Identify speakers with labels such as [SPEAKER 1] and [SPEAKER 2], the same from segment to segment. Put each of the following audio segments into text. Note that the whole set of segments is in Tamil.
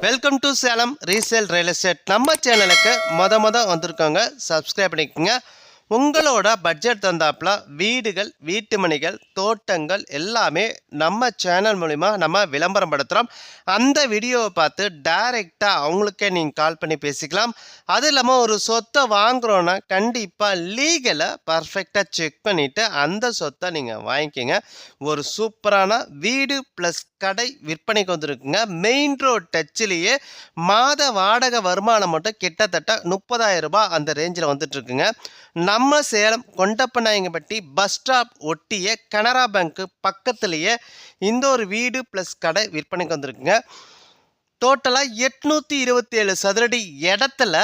[SPEAKER 1] Welcome to Salem resale real estate. நம்ம சேனலுக்கு மொத வந்திருக்கோங்க, சப்ஸ்கிரைப் பண்ணிக்கோங்க. உங்களோட பட்ஜெட் தந்தாப்புல வீடுகள், வீட்டு மனைகள், தோட்டங்கள் எல்லாமே நம்ம சேனல் மூலிமா நம்ம விளம்பரம் படுத்துகிறோம். அந்த வீடியோவை பார்த்து டைரெக்டாக அவங்களுக்கே நீங்கள் கால் பண்ணி பேசிக்கலாம். அது இல்லாமல் ஒரு சொத்தை வாங்குகிறோன்னா கண்டிப்பாக லீகலை பர்ஃபெக்டாக செக் பண்ணிவிட்டு அந்த சொத்தை நீங்கள் வாங்கிக்கோங்க. ஒரு சூப்பரான வீடு ப்ளஸ் கடை விற்பனைக்கு வந்துருக்குங்க. மெயின் ரோட் டச்சிலேயே மாத வாடகை வருமானம் மட்டும் கிட்டத்தட்ட 30,000 ரூபாய் அந்த ரேஞ்சில் வந்துட்டுருக்குங்க. நம்ம சேலம் கொண்டப்பநாயங்கப்பட்டி பஸ் ஸ்டாப் ஒட்டிய கனரா பேங்க்கு பக்கத்துலேயே இந்த ஒரு வீடு ப்ளஸ் கடை விற்பனைக்கு வந்திருக்குங்க. டோட்டலாக 827 சதுரடி இடத்துல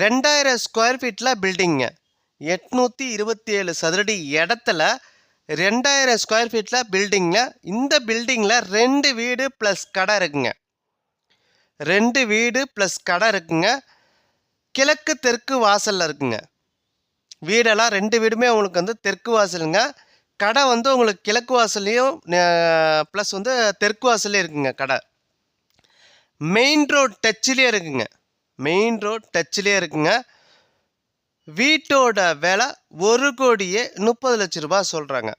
[SPEAKER 1] 2000 ஸ்கொயர் ஃபீட்டில் பில்டிங்க. 827 சதுரடி இடத்துல 2000 ஸ்கொயர் ஃபீட்டில் பில்டிங்க. இந்த பில்டிங்கில் 2 வீடு ப்ளஸ் கடை இருக்குங்க. 2 வீடு ப்ளஸ் கடை இருக்குங்க. கிழக்கு தெற்கு வாசலில் இருக்குங்க. வீடெல்லாம் 2 வீடுமே உங்களுக்கு வந்து தெற்கு வாசலுங்க. கடை வந்து உங்களுக்கு கிழக்கு வாசல்லையும் ப்ளஸ் வந்து தெற்கு வாசல்லையும் இருக்குங்க. கடை மெயின் ரோட் டச்சிலே இருக்குங்க. மெயின் ரோட் டச்சிலே இருக்குங்க. வீட்டோட விலை 1,30,00,000 ரூபாய் சொல்கிறாங்க.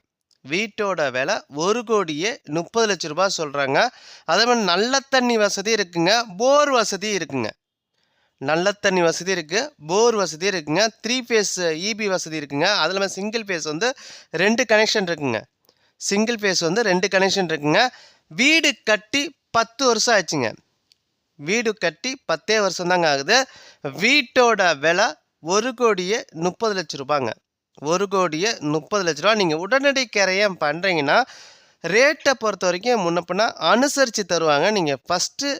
[SPEAKER 1] வீட்டோட விலை 1,30,00,000 ரூபாய் சொல்கிறாங்க. அதே மாதிரி நல்ல தண்ணி வசதி இருக்குங்க. போர் வசதி இருக்குங்க. நல்ல தண்ணி வசதி இருக்குது, போர் வசதி இருக்குங்க. 3 ஃபேஸ் இபி வசதி இருக்குங்க. அது இல்லாமல் சிங்கிள் ஃபேஸ் வந்து 2 கனெக்ஷன் இருக்குங்க. சிங்கிள் ஃபேஸ் வந்து 2 கனெக்ஷன் இருக்குங்க. வீடு கட்டி 10 வருஷம் ஆச்சுங்க. வீடு கட்டி 10 வருஷம் தாங்க ஆகுது. வீட்டோட விலை 1,30,00,000 ரூபாங்க. 1,30,00,000 ரூபா. நீங்கள் உடனடி கிரையம் பண்ணுறீங்கன்னா ரேட்டை பொறுத்த வரைக்கும் முன்னப்பின்னா அனுசரித்து தருவாங்க. நீங்கள் ஃபஸ்ட்டு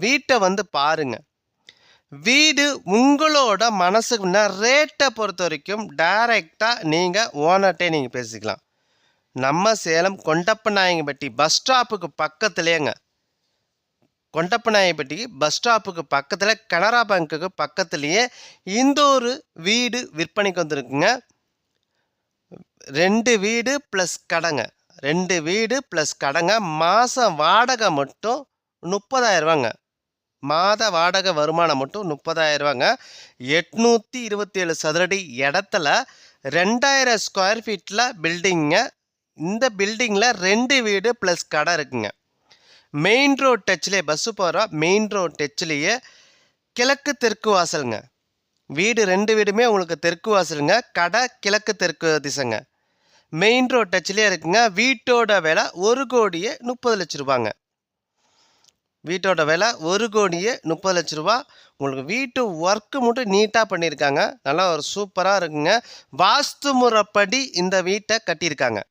[SPEAKER 1] வீட்டை வந்து பாருங்கள். வீடு உங்களோட மனசுக்குன்னா ரேட்டை பொறுத்த வரைக்கும் டைரெக்டாக நீங்கள் ஓனர்கிட்டே நீங்கள் பேசிக்கலாம். நம்ம சேலம் கொண்டப்பநாயங்கப்பட்டி பஸ் ஸ்டாப்புக்கு பக்கத்துலேயேங்க. கொண்டப்பநாயங்கப்பட்டிக்கு பஸ் ஸ்டாப்புக்கு பக்கத்தில் கனரா பேங்க்குக்கு பக்கத்துலேயே இந்த ஒரு வீடு விற்பனைக்கு வந்துருக்குங்க. 2 வீடு ப்ளஸ் கடைங்க. 2 வீடு ப்ளஸ் கடைங்க. மாதம் வாடகை மட்டும் 30,000 ரூபாங்க. மாத வாடகை வருமானம் மட்டும் 30,000 ரூபாங்க. 827 சதுரடி இடத்துல 2000 ஸ்கொயர் ஃபீட்டில் பில்டிங்க. இந்த பில்டிங்கில் 2 வீடு ப்ளஸ் கடை இருக்குங்க. மெயின் ரோட் டச்சிலே பஸ்ஸு போகிற மெயின் ரோட் டச்சிலேயே கிழக்கு தெற்கு வாசலுங்க. வீடு 2 வீடுமே உங்களுக்கு தெற்கு வாசலுங்க. கடை கிழக்கு தெற்கு திசைங்க. மெயின் ரோட் டச்சிலே இருக்குங்க. வீட்டோட விலை 1,30,00,000 ரூபாங்க. வீட்டோட விலை 1,30,00,000 ரூபா. உங்களுக்கு வீட்டு ஒர்க்கு மட்டும் நீட்டாக பண்ணியிருக்காங்க. நல்லா ஒரு சூப்பராக இருக்குங்க. வாஸ்து முறைப்படி இந்த வீட்டை கட்டியிருக்காங்க.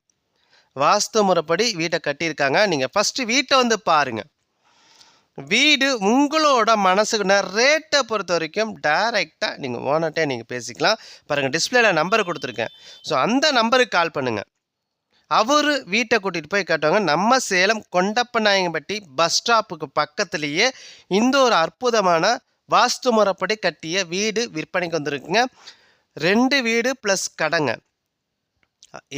[SPEAKER 1] வாஸ்து முறைப்படி வீட்டை கட்டியிருக்காங்க. நீங்கள் ஃபஸ்ட்டு வீட்டை வந்து பாருங்கள். வீடு உங்களோட மனசுக்குன்னா ரேட்டை பொறுத்த வரைக்கும் டைரெக்டாக நீங்கள் ஓனர்கிட்டே நீங்கள் பேசிக்கலாம். பாருங்கள், டிஸ்பிளேல நம்பர் கொடுத்துருக்கேன். ஸோ அந்த நம்பருக்கு கால் பண்ணுங்கள். அவர் வீட்டை கூட்டிகிட்டு போய் காட்டுவாங்க. நம்ம சேலம் கொண்டப்பநாயங்கப்பட்டி பஸ் ஸ்டாப்புக்கு பக்கத்துலேயே இந்த ஒரு அற்புதமான வாஸ்து முறைப்படி கட்டிய வீடு விற்பனைக்கு வந்துருக்குங்க. 2 வீடு ப்ளஸ் கடைங்க.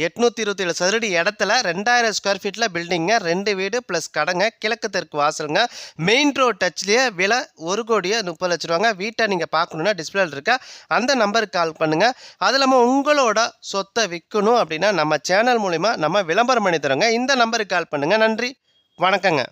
[SPEAKER 1] 827 சதுரடி இடத்துல 2000 ஸ்கொயர் ஃபீட்டில் பில்டிங்க. 2 வீடு ப்ளஸ் கடைங்க. கிழக்கு தெற்கு வாசலுங்க. மெயின் ரோட் டச்லேயே விலை 1,30,00,000 ரூபாங்க. வீட்டை நீங்கள் பார்க்கணுன்னா டிஸ்பிளேல இருக்க அந்த நம்பருக்கு கால் பண்ணுங்கள். அது இல்லாமல் உங்களோட சொத்தை விற்கணும் அப்படின்னா நம்ம சேனல் மூலிமா நம்ம விளம்பரம் பண்ணி தரோங்க. இந்த நம்பருக்கு கால் பண்ணுங்கள். நன்றி, வணக்கங்க.